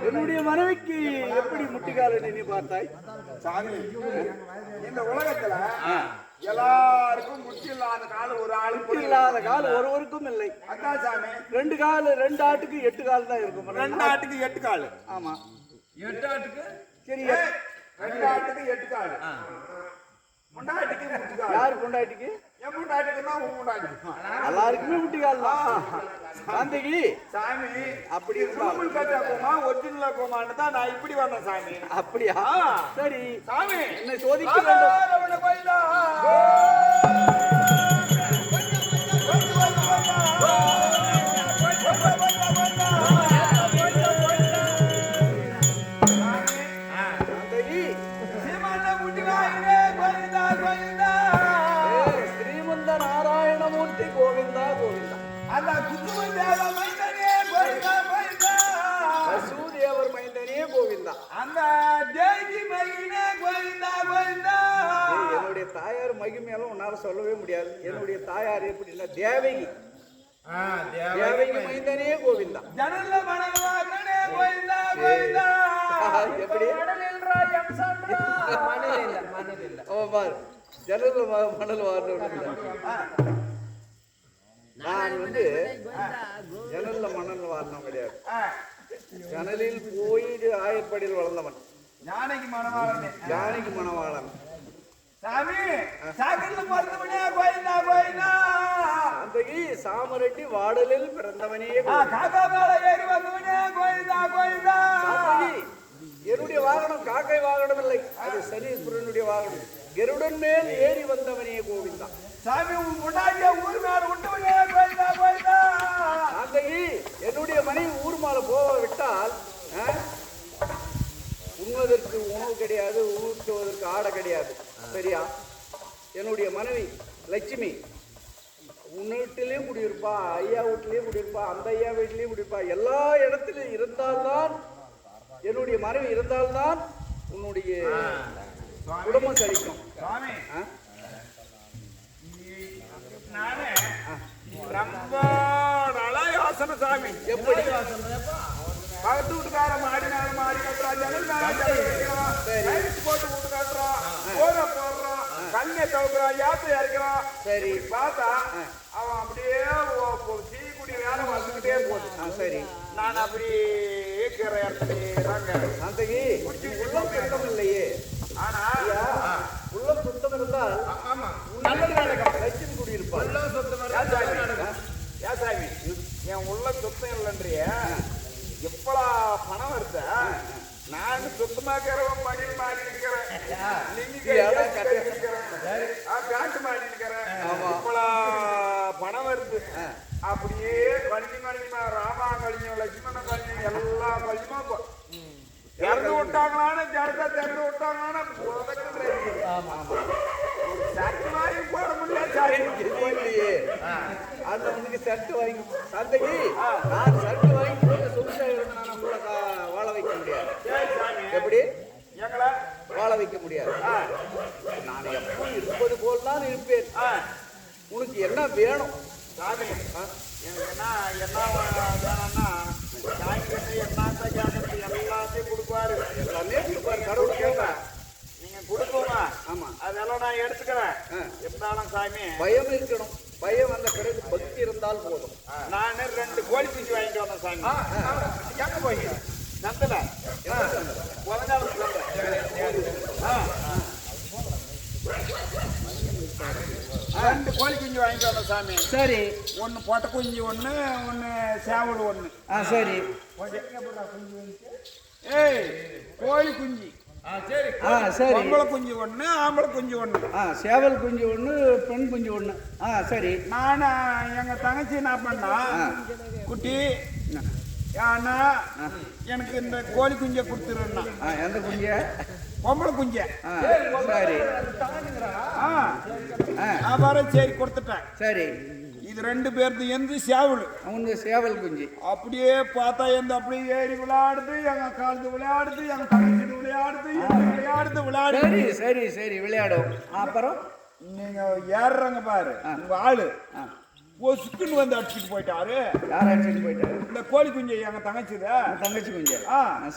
என்னுடைய மனைவிக்கு எப்படி முட்டிக்கால நீ பார்த்தாய்? சாமி, இந்த உலகத்துல எல்லாருக்கும் முட்டி இல்லாத கால ஒரு ஆளு இல்லாத கால ஒருவருக்கும் இல்லை. அதான் சாமி, ரெண்டு ஆட்டுக்கு 8 கால் தான் இருக்கும். 2 ஆட்டுக்கு 8 கால். ஆமா, 8 ஆட்டுக்கு சரி, 2 ஆட்டுக்கு 8 கால். முண்டாட்டிக்கு முட்டி கால். யாரு பொண்டாட்டிக்கு? என் முண்டாட்டிக்கு தான் உன் முண்டாட்டி. எல்லாருக்குமே முட்டி கால் தான். சாந்திகி சாமி, அப்படி ரூபல் கட்டா கோமா ஒரிஜினலா கோமான்னு தான் நான் இப்படி வந்தேன் சாமி. அப்படியா? சரி சாமி, என்னை சோதிக்க வேண்டும். ஸ்ரீமந்த நாராயணமூர்த்தி கோவிந்தா கோவிந்தா. அந்த குசுமதேவ மைந்தனே கோவிந்தா கோவிந்தா. வசூதேவர் மைந்தனே கோவிந்தா. அந்த தேவி மைந்தனே கோவிந்தா கோவிந்தா. என்னுடைய தாயார் மகிமையெல்லாம் உன்னால சொல்லவே முடியாது. என்னுடைய தாயார் எப்படின்னா தேவகி. தேவகி மைந்தனே கோவிந்தா. ஜனல்ல மணவாளனே கோவிந்தா கோவிந்தா. எப்படி? ஓ பார், ஜனல்ல மணல் வாரணும். நான் ஜனல்ல மணல் வாரணம் கிடையாது. ஜனலில் போயிட்டு ஆயப்படியில் வளர்ந்தவன். ஞானிக்கு மணவாளனே. ஜானிக்கு மணவாளன். சாமி, சாகர்ல மருந்தவனே கோவிந்தா கோவிந்தா. சாந்தகி சாமரெட்டி வாடலில் பிறந்தவனே. காக்கா மேல ஏறி வந்தவனே கோவிந்தா கோவிந்தா. சாந்தகி, என்னுடைய வாகனம் காக்கை வாகனம் இல்லை, அது சனீஸ்வரனுடைய வாகனம். கருடன் மேல் ஏறி வந்தவனே கோவிந்தா. சாமி, உன் முன்னாடியே ஊர் மேல விட்டவனே கோவிந்தா கோவிந்தா. சாந்தகி, என்னுடைய மனைவி ஊர் மேல போக விட்டால் உண்வதற்கு உணவு கிடையாது, ஊற்றுவதற்கு ஆடை கிடையாது. சரியா? என்னுடைய மனைவி லட்சுமி உன் வீட்டிலையும் குடியிருப்பா, ஐயா வீட்டிலையும் குடியிருப்பா, அந்த ஐயா வீட்டிலையும் குடியிருப்பா. எல்லா இடத்திலும் இருந்தால்தான், என்னுடைய மனைவி இருந்தால்தான் உன்னுடைய குடும்பம் செழிக்கும். சுவாமி, நானே ரொம்ப நல்லா யோசனை சாமி. எப்படி? பக்கத்து வீட்டுக்கார மாடி மேல மாடி கட்டுறான், ஜனல் மேல ஜனல் வைக்கிறான், லைட் போட்டு வீட்டு கட்டுறான், போற போடுறான், கண்ணை தவுக்குறான், ஏத்த இறக்கிறான். சரி, பார்த்தா அவன் அப்படியே சீக்குடி வேலை வந்துக்கிட்டே போகுது. சரி, நான் அப்படியே இருக்கிற இடத்துலயே சாந்தகி உள்ளம் சுத்தம் இல்லையே. ஆனா உள்ளம் சுத்தம் இருந்தால் நல்லது நடக்கும். லட்சுமி குடியிருப்பாள். ஏன் சாமி, என் உள்ள சுத்தம் இல்லைன்றிய எப்படா பணம் வருத? நான் சுத்தமாக்கிறவன் மணி மாறி இருக்கிறேன், பேண்ட் மாறி இருக்கிறேன். எப்படா பணம் வருது? அப்படியே கழிஞ்சுமா ராமா கழிஞ்சும் லட்சுமண கழிஞ்சும் எல்லா கழிஞ்சுமா திறந்து விட்டாங்களான்னு ஜனத்தை திறந்து விட்டாங்களான்னு சட்டு வாங்கி போட முடியலையே. அந்த உனக்கு சட்டு வாங்கி சாந்தகி, நான் சட்டு வாங்கி போட்டு சொந்த நான் கூட வாழ வைக்க முடியாது. எப்படி எங்களை வாழ வைக்க முடியாது? நான் எப்போ இருப்பது போல் தான் இருப்பேன். உனக்கு என்ன வேணும்? சாமி, எனக்கு என்ன வேணும்னா என்னத்தை கேட்கறது எல்லாத்தையும் கொடுப்பாரு. எல்லாமே கொடுப்பாரு. கடவுள் கேட்பேன், நீங்க கொடுப்போமா? ஆமா, அதெல்லாம் நான் எடுத்துக்கிறேன். இருந்தாலும் சாமி, பயம் இருக்கணும். பயம் வந்த பிறகு பக்தி இருந்தால் போதும். நான் 2 கோழி குஞ்சு வாங்கிட்டு வந்தேன் சாமி. எங்க போய் நந்தல உதஞ்சாலும் 2 கோழி குஞ்சு வாங்கிட்டு வந்தேன் சாமி. சரி, ஒன்னு பொட்டை குஞ்சு ஒண்ணு, ஒன்னு சேவல் ஒண்ணு. சரி, ஏய் கோழி குஞ்சு. சரி, பொம்பளை குஞ்சு ஒண்ணு, ஆம்பளை குஞ்சு ஒண்ணு. சேவல் குஞ்சு ஒண்ணு, பெண் குஞ்சு ஒண்ணு. சரி, நான் எங்க தங்கச்சி என்ன பண்ணா, குட்டி ஆனா எனக்கு இந்த கோழி குஞ்சை கொடுத்துருன்னா. எந்த குஞ்ச? பொம்பளை குஞ்ச. சரி, நான் வர சரி கொடுத்துட்டேன். சரி, இது 2 பேர்த்து எந்த சேவல் அவனு சேவல் குஞ்சு. அப்படியே பார்த்தா எந்த அப்படியே ஏறி விளையாடுது, எங்க காலத்து விளையாடுது, எங்க தங்கச்சி விளையாடுது, விளையாடுது. சரி சரி சரி விளையாடும். அப்புறம் நீங்க ஏறுறாங்க பாரு, உங்க ஆளு சுக்குன்னு வந்து அடிச்சுட்டு போயிட்டாரு. யார் அடிச்சுட்டு போயிட்டாரு? இந்த கோழி குஞ்சு எங்க தங்கச்சித தங்கச்சி குஞ்சு.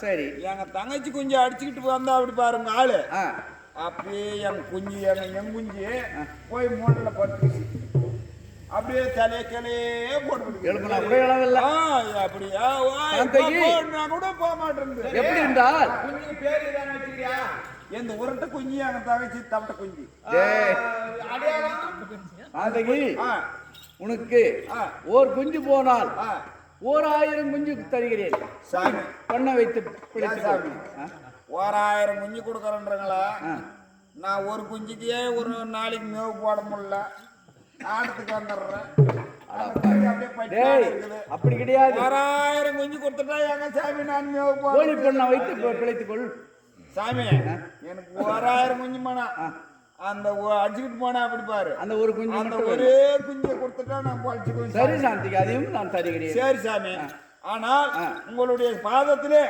சரி, எங்க தங்கச்சி குஞ்சு அடிச்சுக்கிட்டு வந்தா அப்படி பாருங்க ஆளு. அப்படியே என் குஞ்சு என் குஞ்சு போய் மூட்டில் பட்டுச்சு. அப்படியே தலையே கிளையே போட்டு எழுப்பினா கூட இளவில்லை. அப்படியா நான் கூட போக மாட்டேன். எப்படி இருந்தால் குஞ்சு பேரு தானே வச்சுக்கிறியா? எந்த உருட்டை குஞ்சு எங்க தங்கச்சி தவட்டை குஞ்சு. உனக்கு ஓர் குஞ்சு போனால் 1000 குஞ்சு தருகிறேன். பண்ண வைத்து பிடித்து 1000 குஞ்சு கொடுக்கறேன்றங்களா? நான் ஒரு குஞ்சுக்கே ஒரு நாளைக்கு மேவு போட முடியல. ஆடத்துக்கு வந்துடுறேன். அப்படி கிடையாது. 1000 குஞ்சு கொடுத்துட்டா எங்க சாமி நான் மேவு கோழி பண்ண வைத்து பிழைத்துக் கொள் சாமி. எனக்கு 1000 குஞ்சு மானா அந்த அடிச்சுக்கிட்டு போனா அப்படி பாரு. அந்த ஒரு குஞ்சு, அந்த ஒரே குஞ்சை கொடுத்துட்டா நான் பழிச்சுக்குவேன். சரி சாந்திக்கு அதையும் நான் தருகிறேன். சரி சாமி. ஆனால் உங்களுடைய பாதத்திலே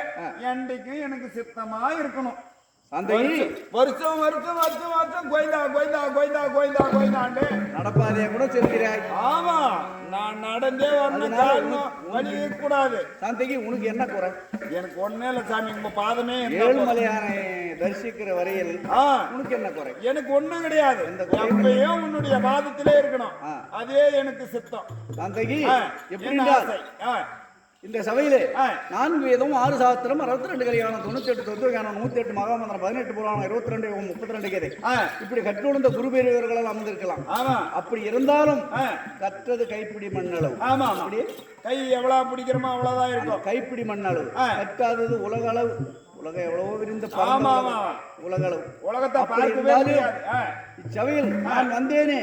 என்றைக்கும் எனக்கு சித்தமா இருக்கணும். வருஷம் வருஷம் வருஷம் வருஷம் கோயிந்தா கோயிந்தா கோயிந்தா கோயிந்தா கோயிந்தாண்டு நடப்பாதே கூட செல்கிறாய். ஆமா, நான் நடந்தே வரணும், வழி கூடாது. சாந்திக்கு உனக்கு என்ன குறை? எனக்கு ஒண்ணே இல்ல சாமி, உங்க பாதமே. ஏழுமலையானை தரிசிக்கிற வரையில் உனக்கு என்ன குறை? எனக்கு ஒண்ணும் கிடையாது. எப்பயும் உன்னுடைய பாதத்திலே இருக்கணும், அதே எனக்கு சித்தம். சாந்திக்கு எப்படி இந்த சபையிலே 4 வேதம் 6 சாஸ்திரம் 62 கல்யாணம் 98 தத்துவஞானம் 108 மகாமந்திரம் 18 புராணம் 22 32 கதை இப்படி கற்றுணர்ந்த குரு பெரியவர்களால் அமர்ந்திருக்கலாம். அப்படி இருந்தாலும் கற்றது கைப்பிடி மண்ணளவு. ஆமா, அப்படி கை எவ்வளவு பிடிக்கிறோமோ அவ்வளவுதான் இருக்கும். கைப்பிடி மண்ணளவு. கற்றாதது உலக அளவு. உலகம் எவ்வளவோ விரிந்த உலக அளவு. உலகத்தை பார்க்கவே இச்சபையில் நான் வந்தேனே,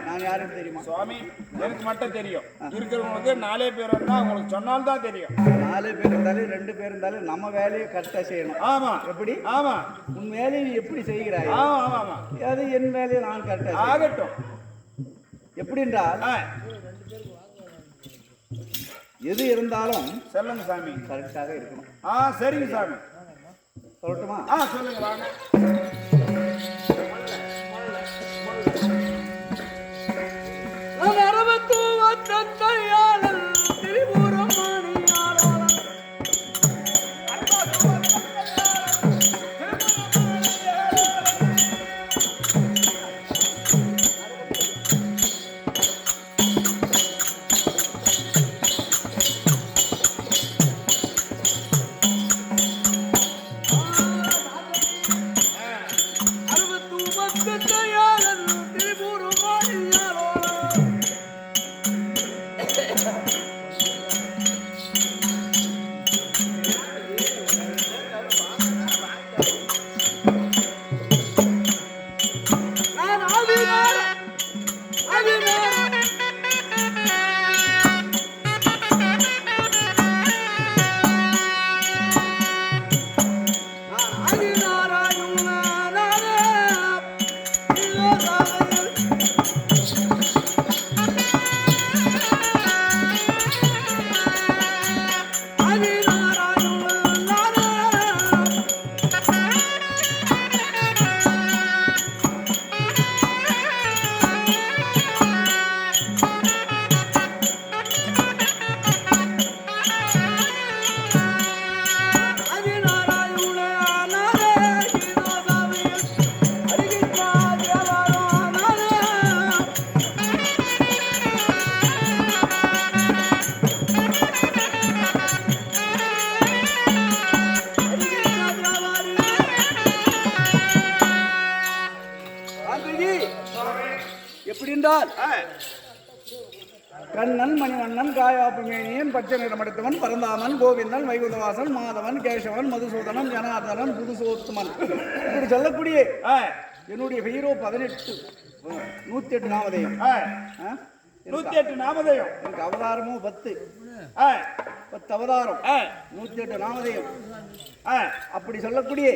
நான் யாரும் தெரியுமா? சுவாமி, எனக்கு மட்டும் தெரியும். இருக்கிறவங்களுக்கு 4 பேர் இருந்தா உங்களுக்கு சொன்னால்தான் தெரியும். 4 பேர் இருந்தாலும் 2 பேர் இருந்தாலும் நம்ம வேலையை கரெக்டா செய்யணும். ஆமா, எப்படி? ஆமா, உன் வேலையை நீ எப்படி செய்கிறாய்? ஆமா, அது என் வேலையை நான் கரெக்டா ஆகட்டும். எப்படி என்றால் எது இருந்தாலும் சொல்லுங்க சாமி, கரெக்டாக இருக்கணும். சரிங்க சாமி. சொல்லட்டுமா? சொல்லுங்க வாங்க. கண்ணன் மணிவண்ணன் காயாப்புமேனியன் பச்சை நிறமடைத்தவன் பரந்தாமன் கோவிந்தன் வைகுந்தவாசன் மாதவன் கேசவன் மதுசூதனன் ஜனார்தனன் புதுசோத்துமன் இப்படி சொல்லக்கூடிய என்னுடைய ஹீரோ 108 நாமதேயம். 108 நாமதேயம். எனக்கு அவதாரமும் 10 அவதாரம் 108 நாமதேயம். அப்படி சொல்லக்கூடிய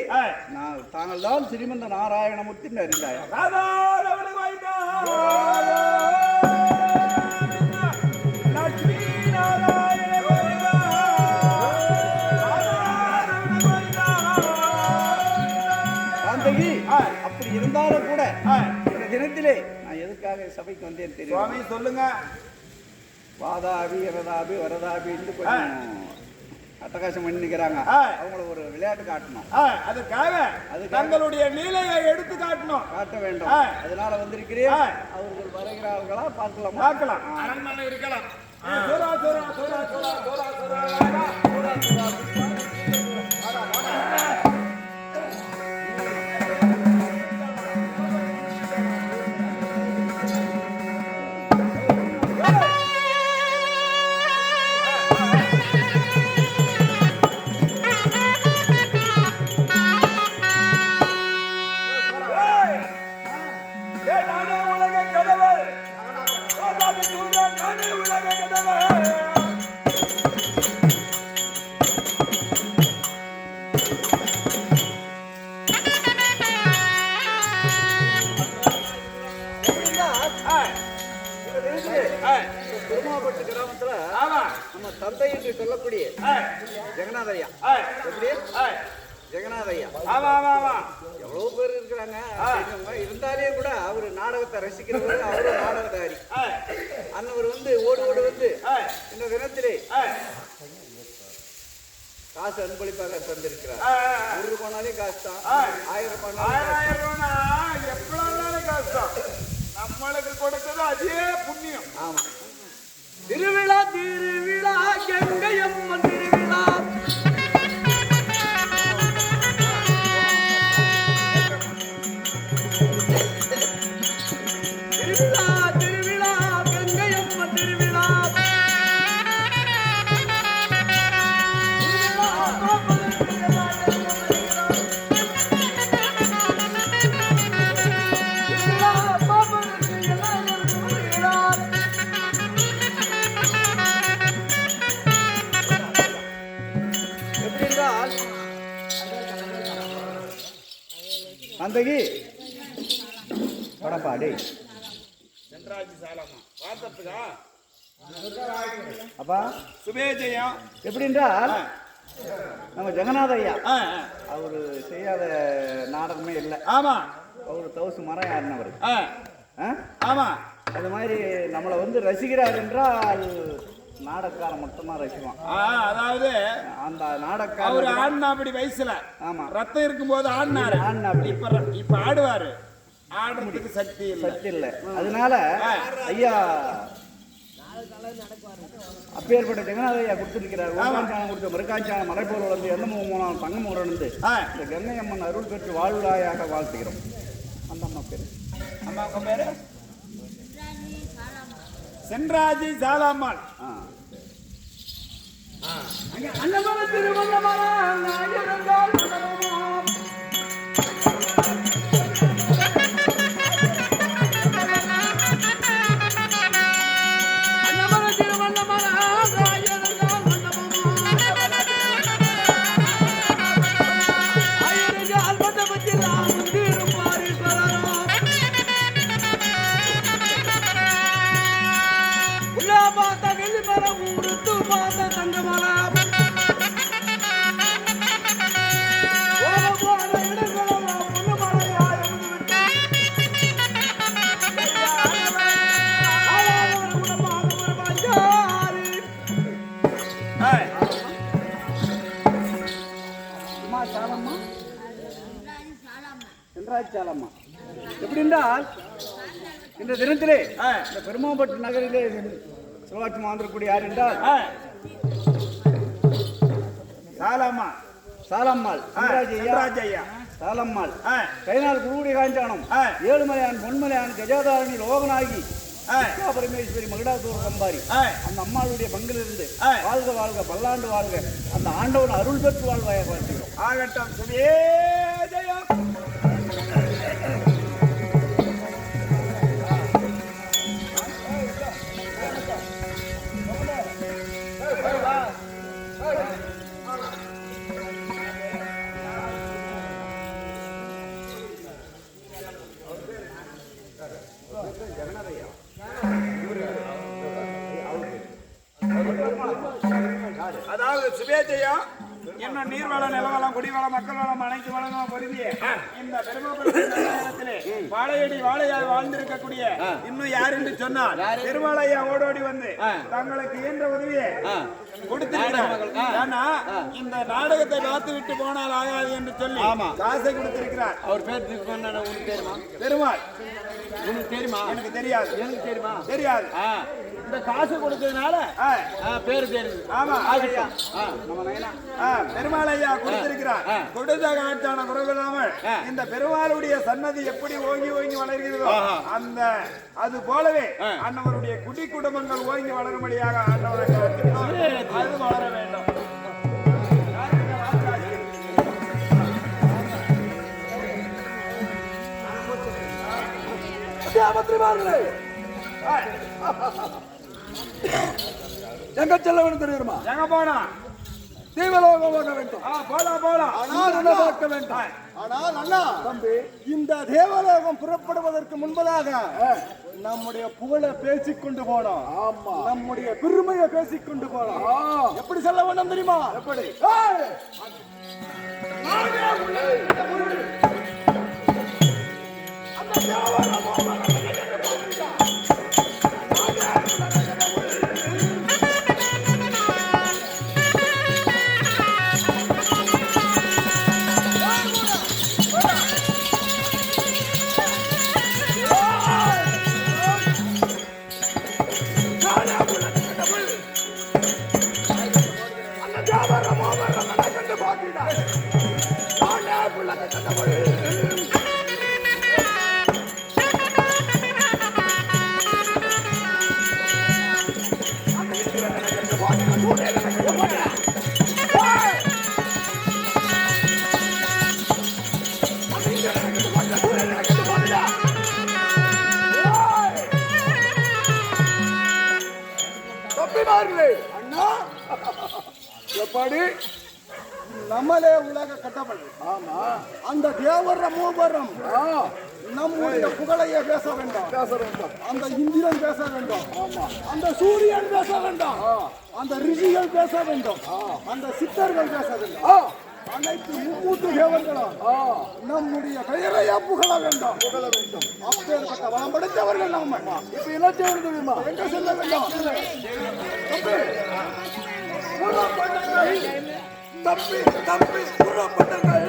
தாங்கள் தான் ஸ்ரீமந்த நாராயணமூர்த்தி அறிந்தாயா? தினத்திலே நான் எதுக்காக சபைக்கு வந்தேன் தெரியும்? சுவாமி சொல்லுங்க. வாதாபி வரதாபி வரதாபின்னு கொஞ்சம் அட்டகாசம் பண்ணி நிற்கிறாங்க. அவங்கள ஒரு விளையாட்டு காட்டணும். அதுக்காக தங்களுடைய நீலையை எடுத்து காட்டணும், காட்ட வேண்டும். அதனால வந்திருக்கிறேன். அவர்கள் வருகிறார்களா பார்க்கலாம். பார்க்கலாம். அரண்மனை இருக்கலாம். சோரா சோரா சோரா சோரா சோரா சோரா சோரா சோரா. திருமாவட்ட கிராமத்துல நம்ம தந்தை என்று சொல்லக்கூடிய ஜெகநாதையா, எப்படி ஜெகநாதையா எவ்வளவு பேர் இருக்கிறாங்க. இருந்தாலே கூட அவரு நாடகத்தை ரசிக்கிறவர், அவரும் நாடகதாரி. அன்னவர் ஓடி ஓடி இந்த தினத்திலே காசு அன்பளிப்பாக தந்திருக்கிறார். 1 போனாலே காசு தான், 1000 போனாலும் காசு தான். நம்மளுக்கு கொடுத்தது அதே புண்ணியம். ஆமா. திருவிழா திருவிழா கங்கையம்மன் திருவிழா. திருவிழா திருவிழா கங்கையம்மன் திருவிழா. அந்தகி படப்பாடி சென்றாஜி சாலமா பார்த்ததுக்கா அப்பா சுபேஜயம். எப்படி என்றால் நம்ம ஜெகநாத ஐயா அவரு செய்யாத நாடகமே இல்லை. ஆமா, அவரு தவசு மரம் யாருன்னவர். ஆமா, அது மாதிரி நம்மளை ரசிக்கிறார் என்றால் நாடகக்காரன் மட்டும்தான் ரசிப்பான். அதாவது அந்த நாடகக்காரர் ஒரு ஆடினா அப்படி வயசுல ஆமா ரத்தம் இருக்கும்போது ஆடினாரு. இப்ப ஆடுவாரு. ஆடுறதுக்கு சக்தி இல்லை. அதனால ஐயா அப்பேற்பட்ட ஜெகநாத ஐயா கொடுத்துருக்கிறார். கொடுத்த மறுக்காஞ்சான மலை போல் வளர்ந்து எந்த மூணாம் தங்கம் உணர்ந்து இந்த கங்கை அம்மன் அருள் பெற்று வாழ்வாயாக வாழ்த்துகிறோம். அந்த அம்மா பேரு, அம்மா பேரு சென்றாஜி சாலாம்மாள். சென்றாச்சாலம்மா எப்படி என்றால் இந்த தினத்திலே இந்த பெருமாம்பட்டு நகரிலே சிவாட்சி மாந்திரக்கூடிய யார் என்றால் சாலம்மா, சாலம்மாள், சென்றாஜையா, சாலம்மாள், கைநாள் குருவுடைய காஞ்சானம், ஏழுமலையான், பொன்மலையான், கஜாதாரணி, லோகநாயகி, பரமேஸ்வரி, மகிடாசூர சம்பாரி, அந்த அம்மாளுடைய பங்கிலிருந்து வாழ்க வாழ்க பல்லாண்டு வாழ்க அந்த ஆண்டவன் அருள் பெற்று வாழ்வாயாக வாழ்த்துகிறோம். ஆகட்டம் சுபேஜயம். அதாவது சுபேஜயம் இன்னும் நீர்வளம் நிலவளம் குடிவளம் மக்கள் வளம் அனைத்து வளங்களும் பொருந்திய இந்த பெருமாள் வாழையடி வாழையாய் வாழ்ந்திருக்கக்கூடிய இன்னும் யார் என்று சொன்னால் திருமாலையா ஓடோடி வந்து தங்களுக்கு இயன்ற உதவியை கொடுத்திருக்கிறார். ஏன்னா இந்த நாடகத்தை பார்த்து விட்டு போனால் ஆகாது என்று சொல்லி காசை கொடுத்திருக்கிறார். அவர் பேர் உங்களுக்கு தெரியுமா? பெருமாள். உங்களுக்கு தெரியுமா? எனக்கு தெரியாது. எனக்கு தெரியுமா? தெரியாது. இந்த காசு கொடுத்ததுனால பேரு தெரியுது. ஆமா, நம்ம பெருமாள் ஐயா கொடுத்திருக்கிறார். கொடுத்த காட்டான குறைவில்லாமல் இந்த பெருமாளுடைய சன்னதி எப்படி ஓங்கி ஓங்கி வளர்கிறதோ அந்த அது போலவே அன்னவருடைய குடி குடும்பங்கள் ஓங்கி வளரும்படியாக ஆண்டவரை அது வளர வேண்டும். எங்க செல்ல வேண்டும் தெரியுமா? எங்க போனா? தீவலோகம் போக வேண்டும். போலாம். ஆனால் என்ன பார்க்க வேண்டும்? ஆனால் அண்ணா தம்பி, இந்த தேவலோகம் புறப்படுவதற்கு முன்பதாக நம்முடைய புகழை பேசிக்கொண்டு போனோம். ஆமா, நம்முடைய பெருமையை பேசிக்கொண்டு போனோம். எப்படி சொல்ல வேண்டும் தெரியுமா? எப்படி? அண்ணா எப்படி நம்மளே உலக கட்டப்படு. ஆமா, அந்த தேவர மூவரம் நம்முடைய புகழையே பேச வேண்டும். அந்த இந்திரன் பேச வேண்டும். அந்த சூரியன் பேச வேண்டும். அந்த ரிஷிகள் பேச வேண்டும். அந்த சித்தர்கள் பேச வேண்டும். அனைத்து மும்மூத்து தேவர்களும் நம்முடைய பெயரையே புகழ வேண்டும். அப்பேற்பட்ட வளம் படைத்தவர்கள் நம்ம. இப்ப என்ன செய்வது தெரியுமா? எங்க செல்ல வேண்டும்? தம்பி தம்பி புறப்பட்டங்கள்.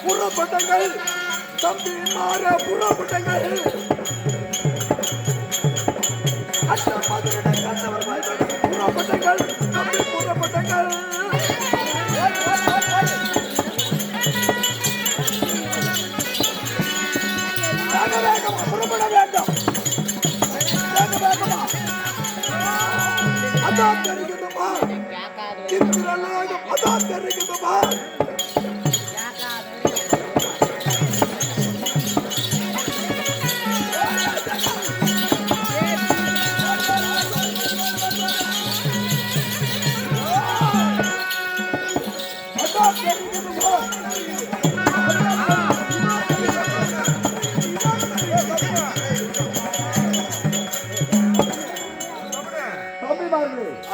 புறப்பட்டங்கள் தம்பி மாற புறப்பட்டங்கள். புறப்பட்டங்கள் தம்பி புறப்பட்டங்கள். புறப்பட வேண்டும். அதான் தெரியுதுமா? அதான் தெரியுதுமா?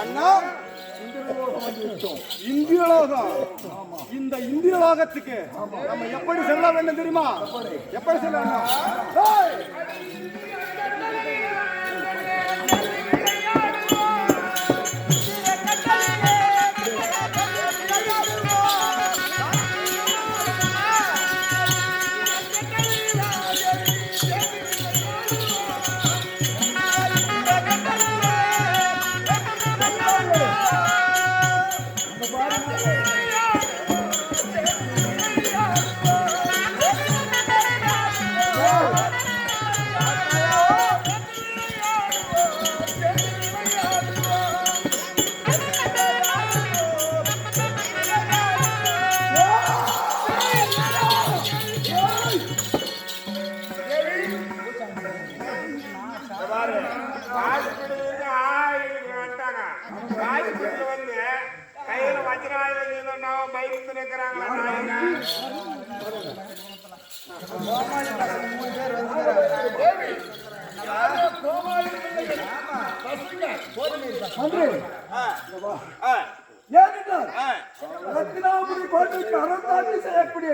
அண்ணா இந்திரலோகம். இந்த இந்திரலோகத்துக்கு நம்ம எப்படி செல்ல வேண்டும் தெரியுமா? எப்படி செல்ல வேண்டும்? கையில வச்சிராயுதம் வந்து நிற்கிறாங்களா ரத்தினாபுரி கோட்டைக்கு அறந்தாட்சி செய்யக்கூடிய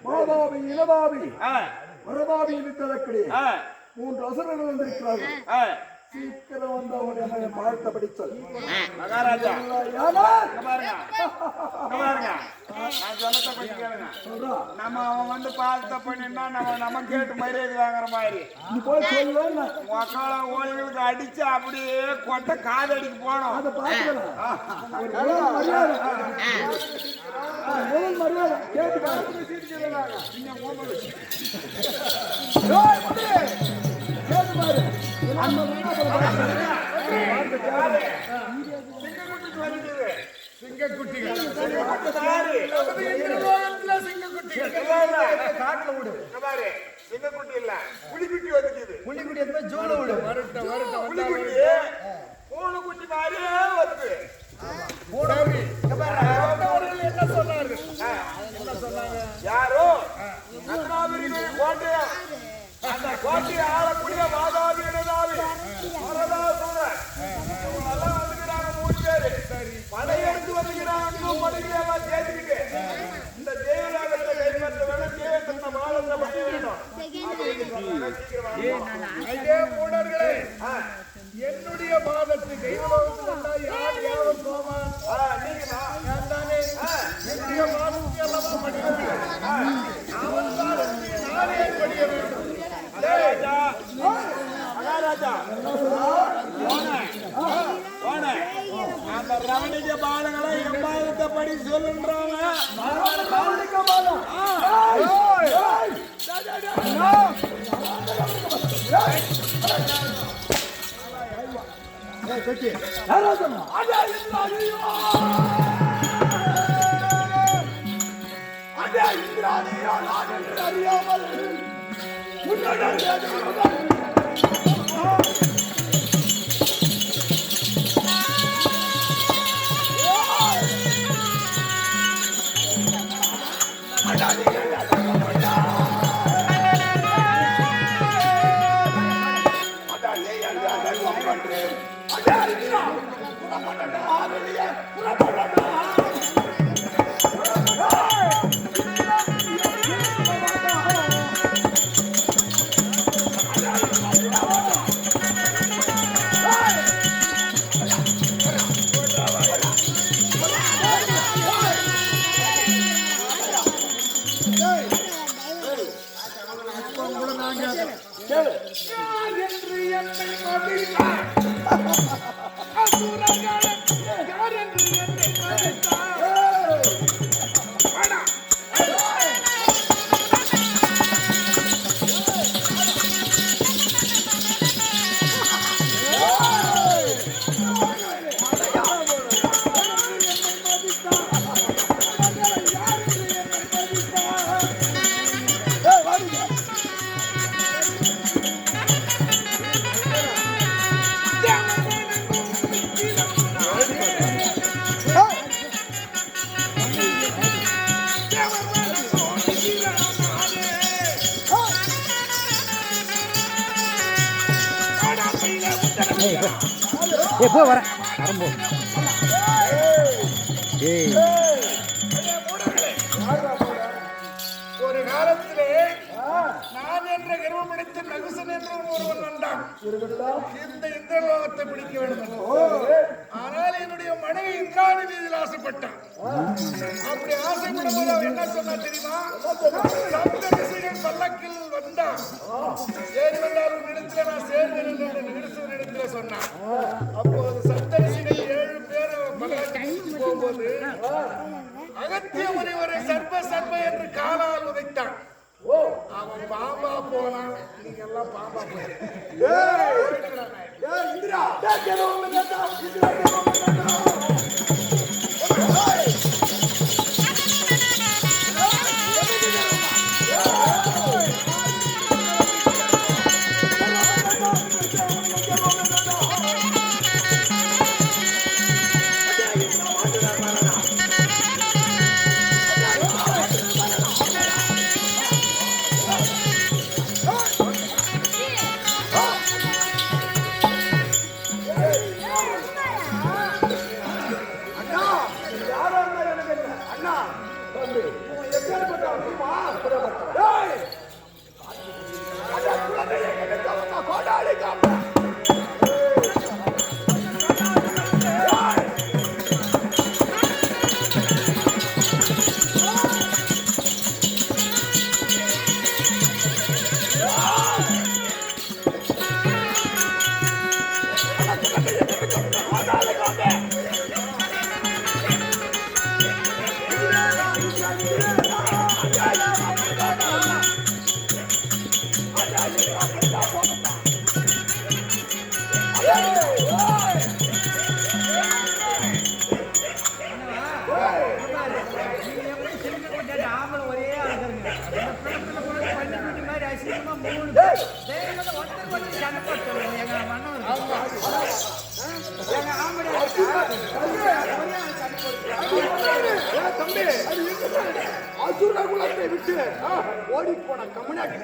மாதாவி இளதாவி வரதாவி இருக்கிறக்கூடிய 3 அசுரர்கள் வந்திருக்கிறார்கள். சீக்கிரம் வந்து அவனுடைய பார்த்தபடி சொல். மகாராஜா நம்ம அவன் வந்து பார்த்த பண்ணினா நம்ம கேட்டு மரியாதை வாங்குற மாதிரி நீ போய் சொல்லுவேன். மக்கால ஓலிகளுக்கு அடிச்சு அப்படியே கொட்டை காதடிக்கு போனோம். அதை பார்த்துக்கலாம். மரியாதை கேட்டுக்காங்க. சிங்கக்குட்டி இல்ல புலிக்குட்டி வந்துக்குது. புலிக்குட்டி எத்தனை ஜோல விடு. புலிக்குட்டி பூனைக்குட்டி மாதிரியே வருது. என்ன சொன்னாரு? யாரோ ரத்னாபுரி கோட்டையா அந்த கோட்டையை ஆளக்கூடிய மாதாவி இனதாவி வரதாசூரன் எல்லாம் வந்துக்கிறாங்க. 3 பேரு படையெடுத்து வந்துக்கிறாங்க. படைகளெல்லாம் சேர்த்துக்கிட்டு இந்த தேவராகத்தை கைப்பற்ற வேணும். தேவத்தை மாலத்தை பண்ணி வேணும். ஐயே மூடர்களே, என்னுடைய பாதத்து கைவலோகத்தில் யார் யாரும் போவான்? என்னுடைய பாதத்தை எல்லாம் படிக்க அவன் பாதத்தை நானே படிக்க வேண்டும். மகாராஜா அந்த ரவணிக பாலங்களை எம்பாதத்தை படி சொல்லுன்றாங்க. போ வர ஆரம்போ. ஒரு காலத்திலே நான் என்ற கர்வம் அடித்து நகுசன் என்ற ஒருவன் வந்தான். இந்த இந்திரலோகத்தை பிடிக்க வேண்டும். ஆனால் என்னுடைய மனைவி இந்திராணி மீதில் ஆசைப்பட்டான். அப்படி ஆசைப்படும் போது அவன் என்ன சொன்னா தெரியுமா? சப்தரிஷிகள் பல்லக்கில் வந்தான். ஏறி வந்தால் ஒரு இடத்துல நான் சேர்ந்தேன் என்று நிகழ்ச்சியின் இடத்துல சொன்னான். அப்போது சப்தரிஷிகள் 7 பேர் பல்லக்கில் போகும்போது அகத்திய முனிவரை சர்ப சர்ப என்று காலால் உதைத்தான். அவன் பாம்பா போனான். நீங்க எல்லாம் பாம்பா அசுர குலத்தை விட்டு ஓடி போன கம்யூனிட்டி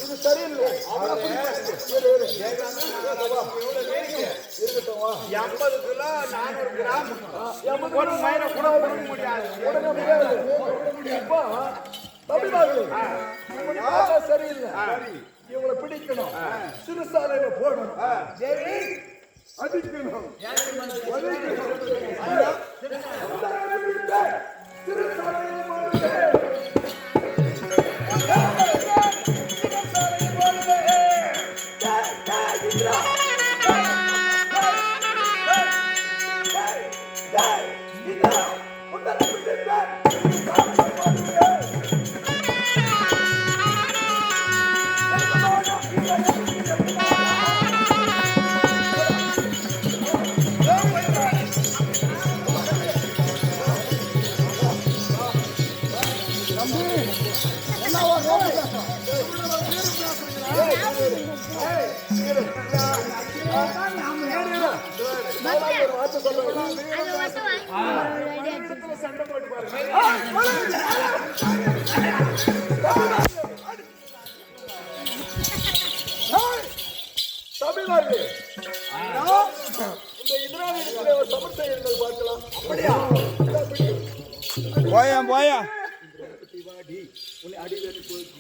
இது சரியில்லை. 50 கிலோ 400 கிராம் ஒரு மயிரை கூட கொடுக்க முடியாது. சரியில்லை. இவங்களை பிடிக்கணும், சிறுசாலையில போடணும், அடிக்கணும், சண்டை போட்டு தமிழ்நாடு இந்த இந்திராவிடத்தில் ஒரு சமர் செய்யுங்கள் பார்க்கலாம். அப்படியா? போயா போயா உன்னை அடிவேறு போயிடுச்சு.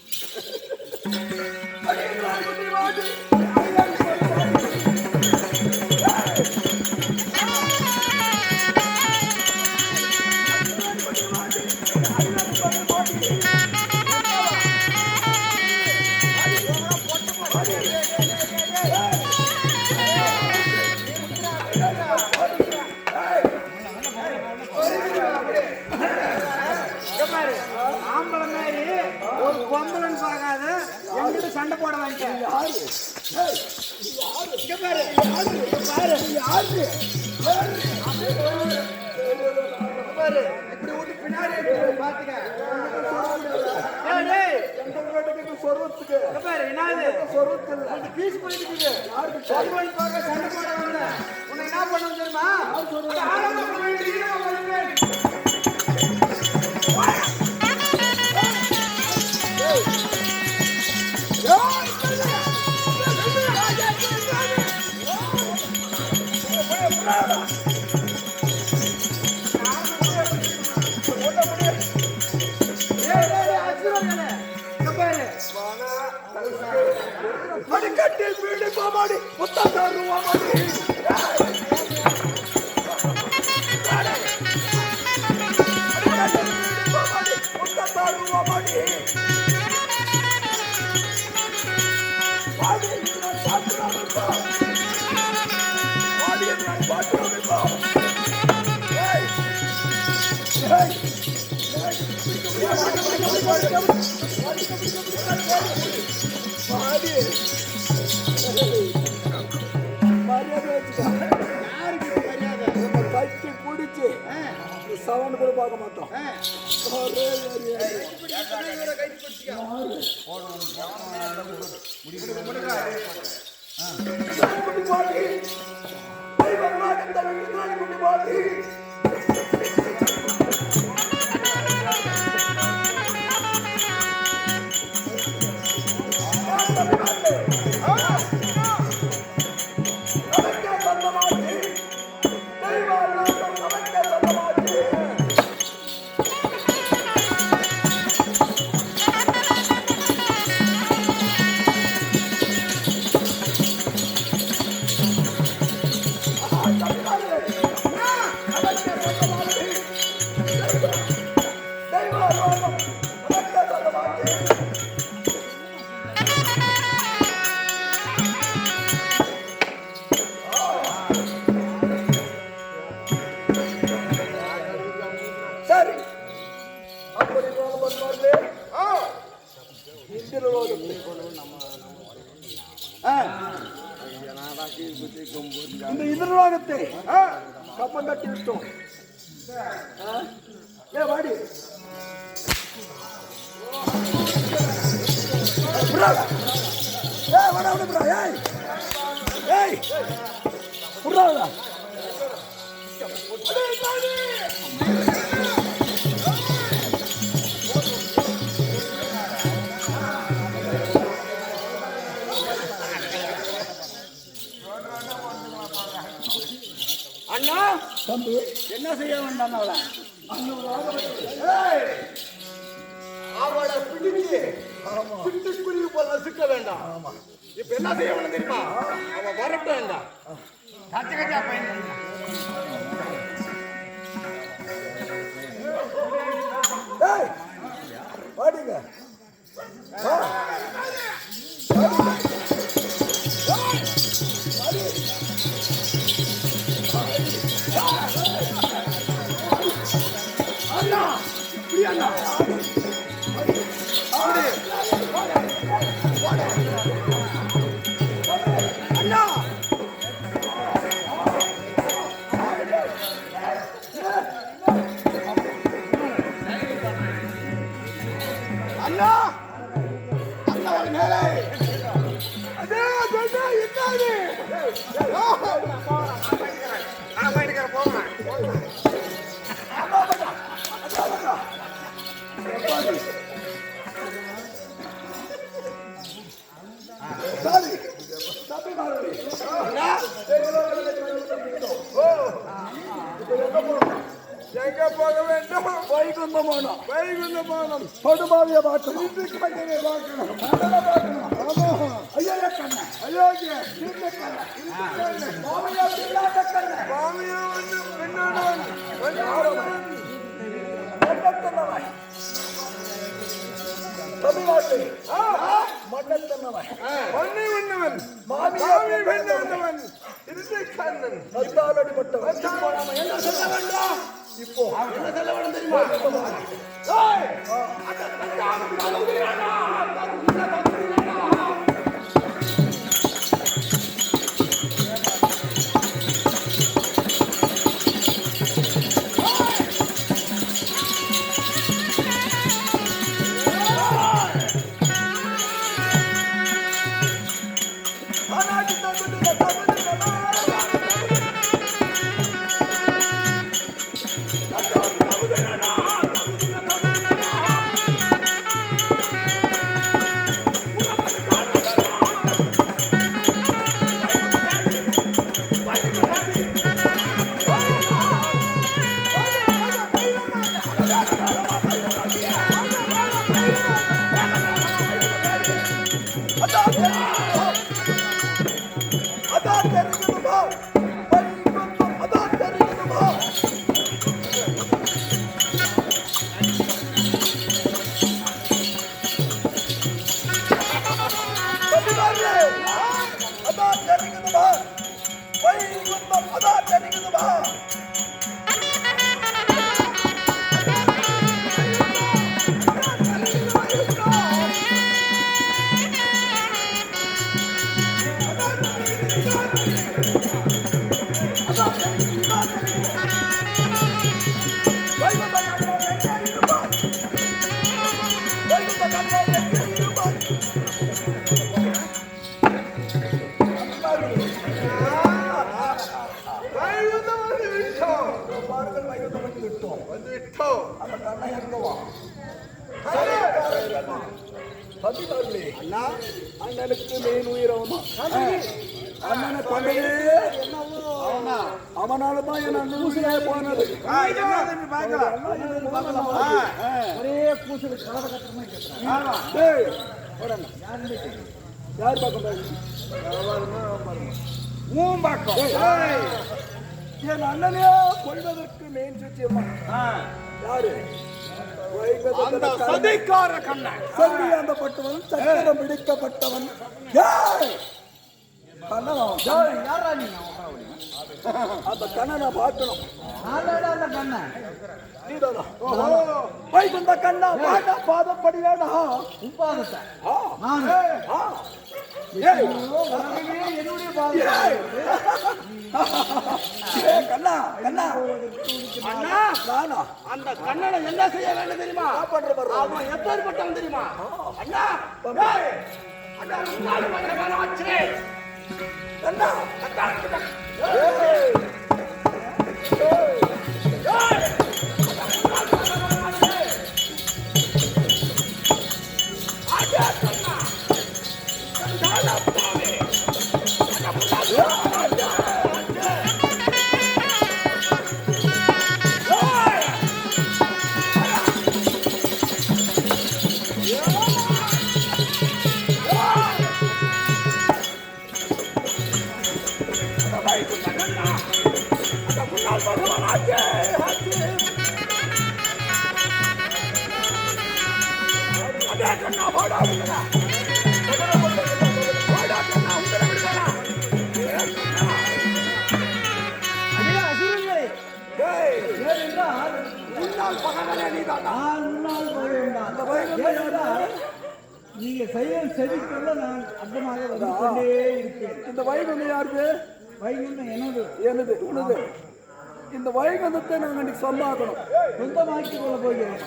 சண்டை போட வாங்கிட்டேன். இப்படி விட்டு பின்னாடி பாத்துக்க. சொர்வத்துக்கு என்னது சொர்வத்தில் பீஸ் போயிட்டு சண்டை போட வந்த உன்னை என்ன பண்ணுவோம் தெரியுமா? மடிக்கட்டி வீடு மாமாடி முத்தாறு மாமாடி கட்டி பிடிச்சி சவன் கூட பார்க்க மாட்டோம். சரி, அப்படி இந்த எதிர்வாகத்தை கப்பம் கட்டி விட்டோம். ஏ வாடி அண்ணா தம்பி என்ன செய்ய வேண்டாம் அவளை அவளை பிடிச்சு சிட்டுக்குருவி போல சிக்க வேண்டாம். இப்ப என்ன செய்ய வேண்டாம் தெரியுமா? அவ வரட்ட வேண்டாம். வாடிங்க அண்ணா இப்படி அண்ணா அண்ணா அண்ணா அண்ணா மேலே அதே அதே என்னது நான் போயிட்டு போறேன். எங்க போக வேண்டும்? வைகுந்தமானம். வைகுந்தமானம் படுபாவிய பார்க்கணும். ஐயா கண்ண ஐயா தமிழ்நாட்டில் மன்னத்தன்னவன் மண்ணை உண்ணவன் மாமியாவை வெண்ணவன் இருந்து கண்ணன் அத்தாலடிப்பட்டவன். நம்ம என்ன சொல்ல வேண்டாம்? இப்போ என்ன சொல்ல வேண்டும் தெரியுமா? வாரங்கள் வந்து விட்டோம். அந்த கண்ணன் எங்கவா? அண்ணா, அண்ணனுக்கு மெயின் உயிரவமா அண்ணனை கொண்டதே அவனாலதான் என் அண்ணன் உயிரே போனது. ஒரே பூசல் கலவை கட்டுறமா யார் பார்க்க என் அண்ணனே கொள்வதற்கு மெயின் சுச்சியம்மா யாரு? அந்த சதைக்கார கண்ணன் சொல்லி அந்த பட்டவன் சக்கரம் பிடிக்கப்பட்டவன் அந்த கண்ணனை பார்க்கணும். வைகுந்த கண்ணா பாதப்படி வேணா உப்பாதத்தை என்னுடைய கண்ணா கண்ணா அண்ணா அந்த கண்ணனை என்ன செய்ய வேண்டும் தெரியுமா? அவன் எப்பேற்பட்டவன் தெரியுமா? அண்ணா அண்ணா நீங்க செயல் செவிக்கொள்ள நான் அர்த்தமாக வந்து கொண்டே இருப்பேன். இந்த வைகுந்தம் யாருக்கு? வைகுந்தம் என்னது? எனது உனது. இந்த வைகுந்தத்தை நாங்கள் இன்னைக்கு சொல்லாக்கணும், சொந்தமாக்கி கொள்ள போகிறேன்.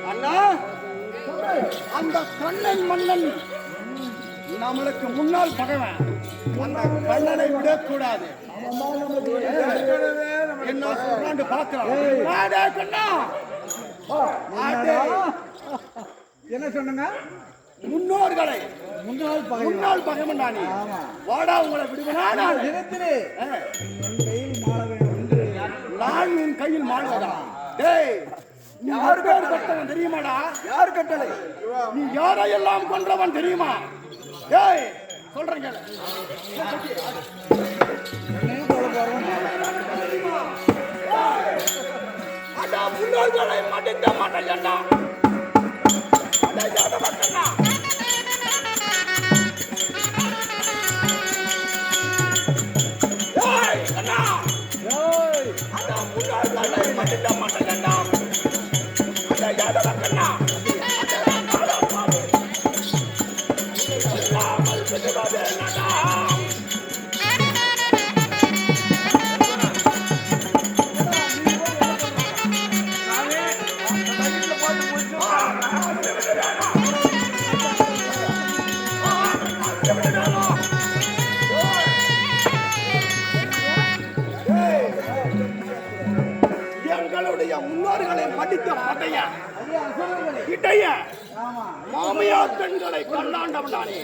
அண்ணா, அந்த கண்ணன் மன்னன் நம்மளுக்கு முன்னால் பகைவன். அந்த கண்ணனை விடக்கூடாது. என்ன சொல்றான்னு பார்க்கலாம். வாடா கண்ணா. வாடா. என்ன சொன்னங்க? முன்னோர்களை முன்னாள் பகைவன் நானே. வாடா, உங்களை விடுவனா நான்? தினத்திலே என் கையில் மாள வேண்டும் என்று நான் உன் கையில் மாழ்வதா? டேய், நீ யார் பேர் கட்டவன் தெரியுமாடா? யார் கட்டளை? நீ யாரையெல்லாம் கொன்றவன் தெரியுமா? டேய், சொல்றேன் கேளு. அடா, முன்னோர்களை மடிக்க மாட்டேன்டா. அடா, யாரை பக்கண்ணா? டேய், அண்ணா. அடா, முன்னோர்களை மடிக்க மாட்டேன்டா. அடா, யாரை பக்கண்ணா? எங்களுடைய முன்னோர்களை மடித்த பட்டைய இடைய மாமியா பெண்களை கண்ணாண்டவன் நானே.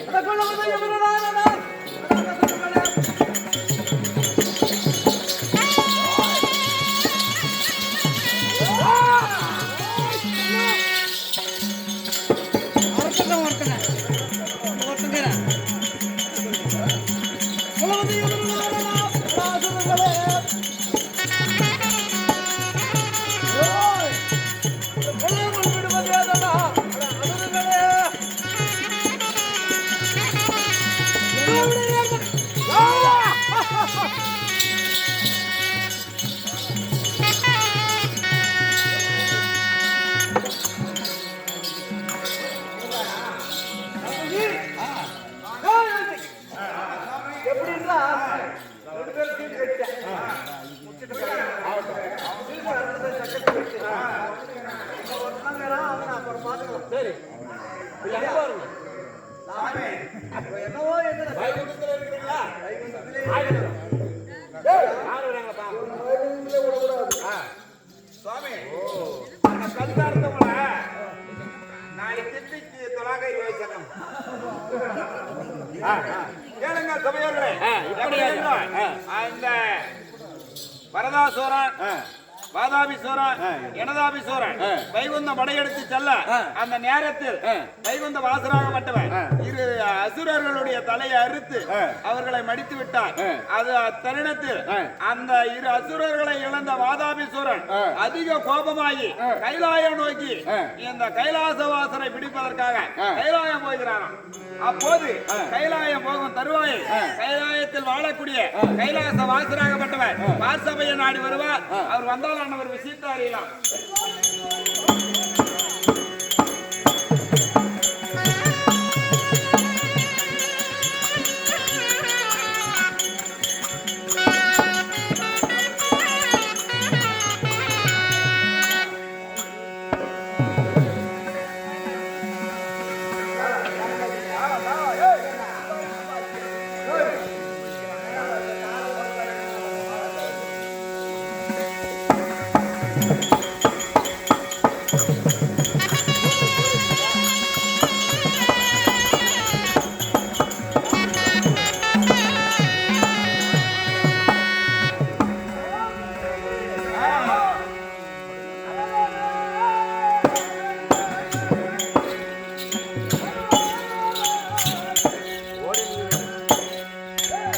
சுவாமி, அந்த கல்தார்த்தவங்கள நாளைக்கு திட்டிக்கு தொலாகை வச்சனம். கேளுங்க சபையோர்களே, அந்த வரதாசோரன், வாதாபிசோரன், எனதாபிசோரன் வைகுந்த படையெடுத்து செல்ல அந்த நேரத்தில் வைகுந்த வாசராகப்பட்டவன் இரு அசுரர்களுடைய தலையை அறுத்து அவர்களை மடித்து விட்டார். அது தருணத்தில் அந்த இரு அசுரர்களை இழந்த வாதாபிசோரன் அதிக கோபமாகி கைலாயம் நோக்கி இந்த கைலாசவாசனை பிடிப்பதற்காக கைலாயம் போகிறாராம். அப்போது கைலாயம் போகும் தருவாய் கைலாயத்தில் வாழக்கூடிய கைலாச வாசராகப்பட்டவர் பார்சபையை நாடி வருவார். அவர் வந்தால் ஒரு விஷயத்தை அறியலாம்.